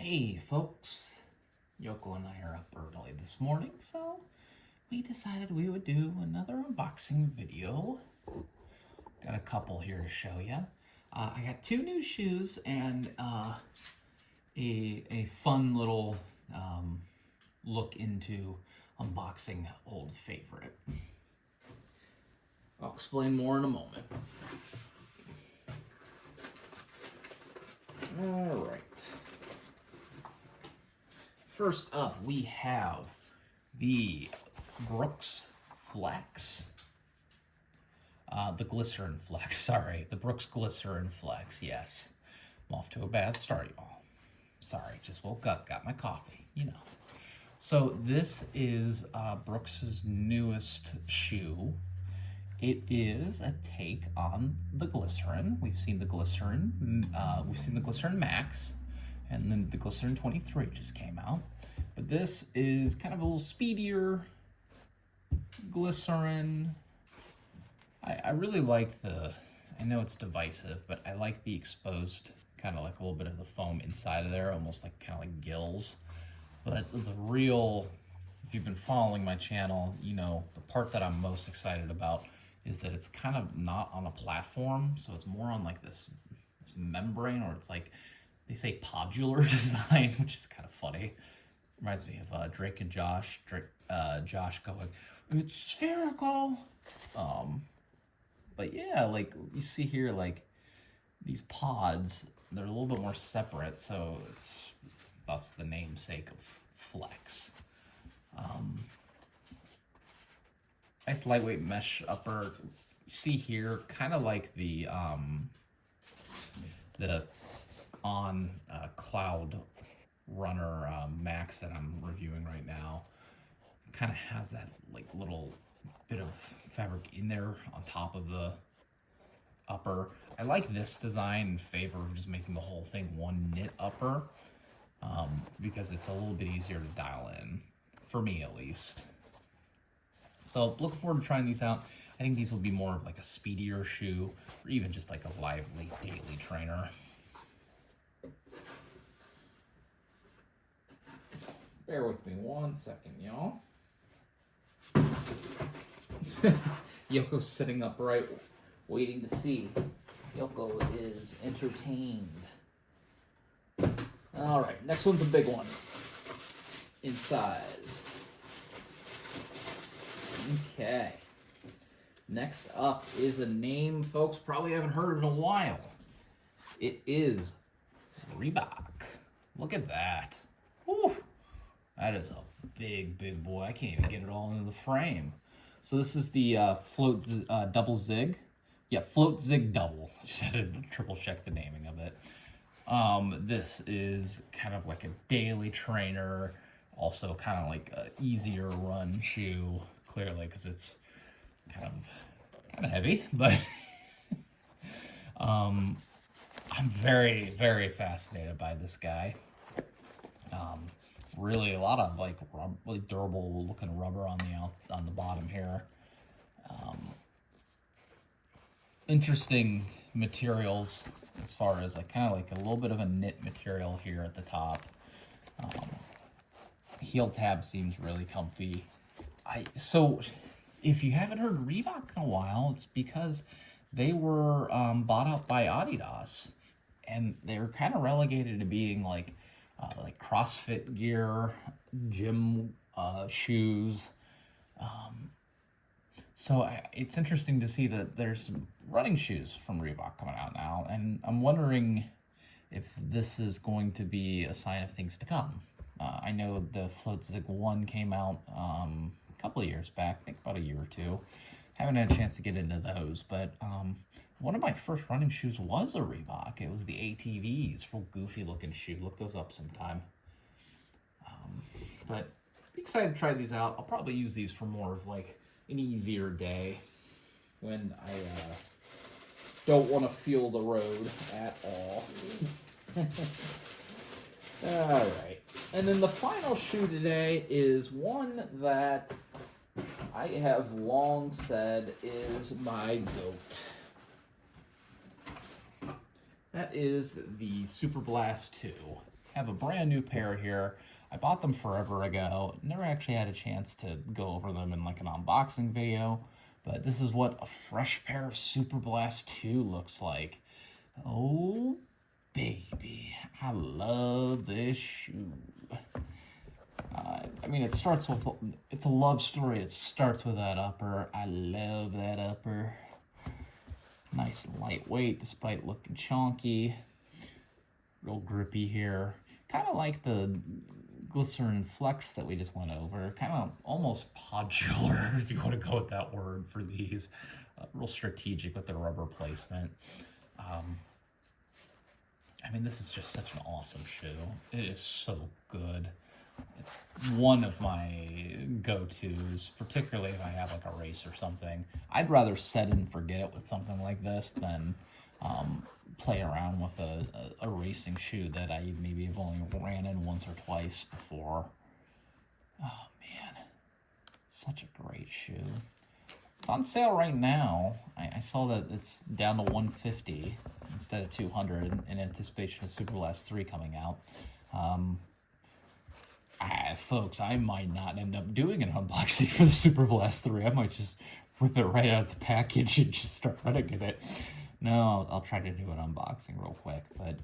Hey folks, Yoko and I are up early this morning, so we decided we would do another unboxing video. Got a couple here to show you. I got two new shoes and a fun little look into unboxing old favorite. I'll explain more in a moment. All right. First up, we have the Brooks Flex. The Glycerin Flex, sorry. The Brooks Glycerin Flex, yes. I'm off to a bad start, y'all. Sorry, just woke up, got my coffee, you know. So this is Brooks's newest shoe. It is a take on the Glycerin. We've seen the Glycerin Max, and then the Glycerin 23 just came out. But this is kind of a little speedier Glycerin. I really like I know it's divisive, but I like the exposed, kind of like a little bit of the foam inside of there, almost like kind of like gills. But the real, if you've been following my channel, you know, the part that I'm most excited about is that it's kind of not on a platform, so it's more on like this membrane, or it's like, they say podular design, which is kind of funny. Reminds me of Drake and Josh. Josh going, "It's spherical." But yeah, like you see here, like these pods, they're a little bit more separate, so that's the namesake of Flex. Nice lightweight mesh upper. See here, kind of like the on Cloud Runner Max that I'm reviewing right now. Kind of has that like little bit of fabric in there on top of the upper. I like this design in favor of just making the whole thing one knit upper, because it's a little bit easier to dial in, for me at least. So looking forward to trying these out. I think these will be more of like a speedier shoe, or even just like a lively daily trainer. Bear with me 1 second, y'all. Yoko's sitting upright, waiting to see. Yoko is entertained. All right, next one's a big one in size. Okay. Next up is a name folks probably haven't heard in a while. It is Reebok. Look at that. Whew. That is a big boy. I can't even get it all into the frame. So this is the FloatZig. Yeah, FloatZig Double. Just had to triple check the naming of it. This is kind of like a daily trainer, also kind of like an easier run shoe, clearly, because it's kind of heavy, but I'm very fascinated by this guy. Really a lot of like really durable looking rubber on the bottom here. Interesting materials as far as like kind of like a little bit of a knit material here at the top. Heel tab seems really comfy. So if you haven't heard Reebok in a while, it's because they were bought out by Adidas, and they were kind of relegated to being like CrossFit gear, gym shoes. So it's interesting to see that there's some running shoes from Reebok coming out now, and I'm wondering if this is going to be a sign of things to come. I know the FloatZig 1 came out a couple of years back, I think about a year or two. Haven't had a chance to get into those, but one of my first running shoes was a Reebok. It was the ATVs, real goofy looking shoe. Look those up sometime. But be excited to try these out. I'll probably use these for more of like an easier day when I don't want to feel the road at all. All right. And then the final shoe today is one that I have long said is my GOAT. That is the Superblast 2. have a brand new pair here. I bought them forever ago. Never actually had a chance to go over them in like an unboxing video, but this is what a fresh pair of Superblast 2 looks like. Oh, baby. I love this shoe. I mean, it starts with, it's a love story. It starts with that upper. I love that upper. Nice and lightweight despite looking chonky. Real grippy here. Kind of like the Glycerin Flex that we just went over. Kind of almost podular, if you want to go with that word for these. Real strategic with the rubber placement. I mean, this is just such an awesome shoe. It is so good. It's one of my go-tos, particularly if I have like a race or something. I'd rather set and forget it with something like this than play around with a racing shoe that I maybe have only ran in once or twice before. Oh man, such a great shoe. It's on sale right now. I saw that it's down to $150 instead of $200 in anticipation of Superblast 3 coming out. Folks, I might not end up doing an unboxing for the Superblast 3. I might just rip it right out of the package and just start running in it. No, I'll try to do an unboxing real quick, but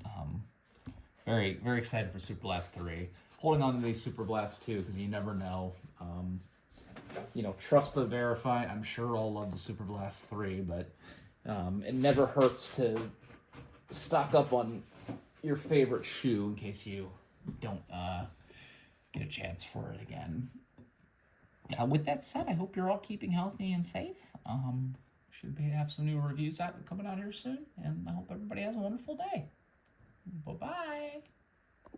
very, very excited for Superblast 3. Holding on to these Superblast 2 because you never know. You know, trust but verify. I'm sure I'll love the Superblast 3, but it never hurts to stock up on your favorite shoe in case you don't get a chance for it again. With that said, I hope you're all keeping healthy and safe. Should have some new reviews coming out here soon, and I hope everybody has a wonderful day. Bye-bye.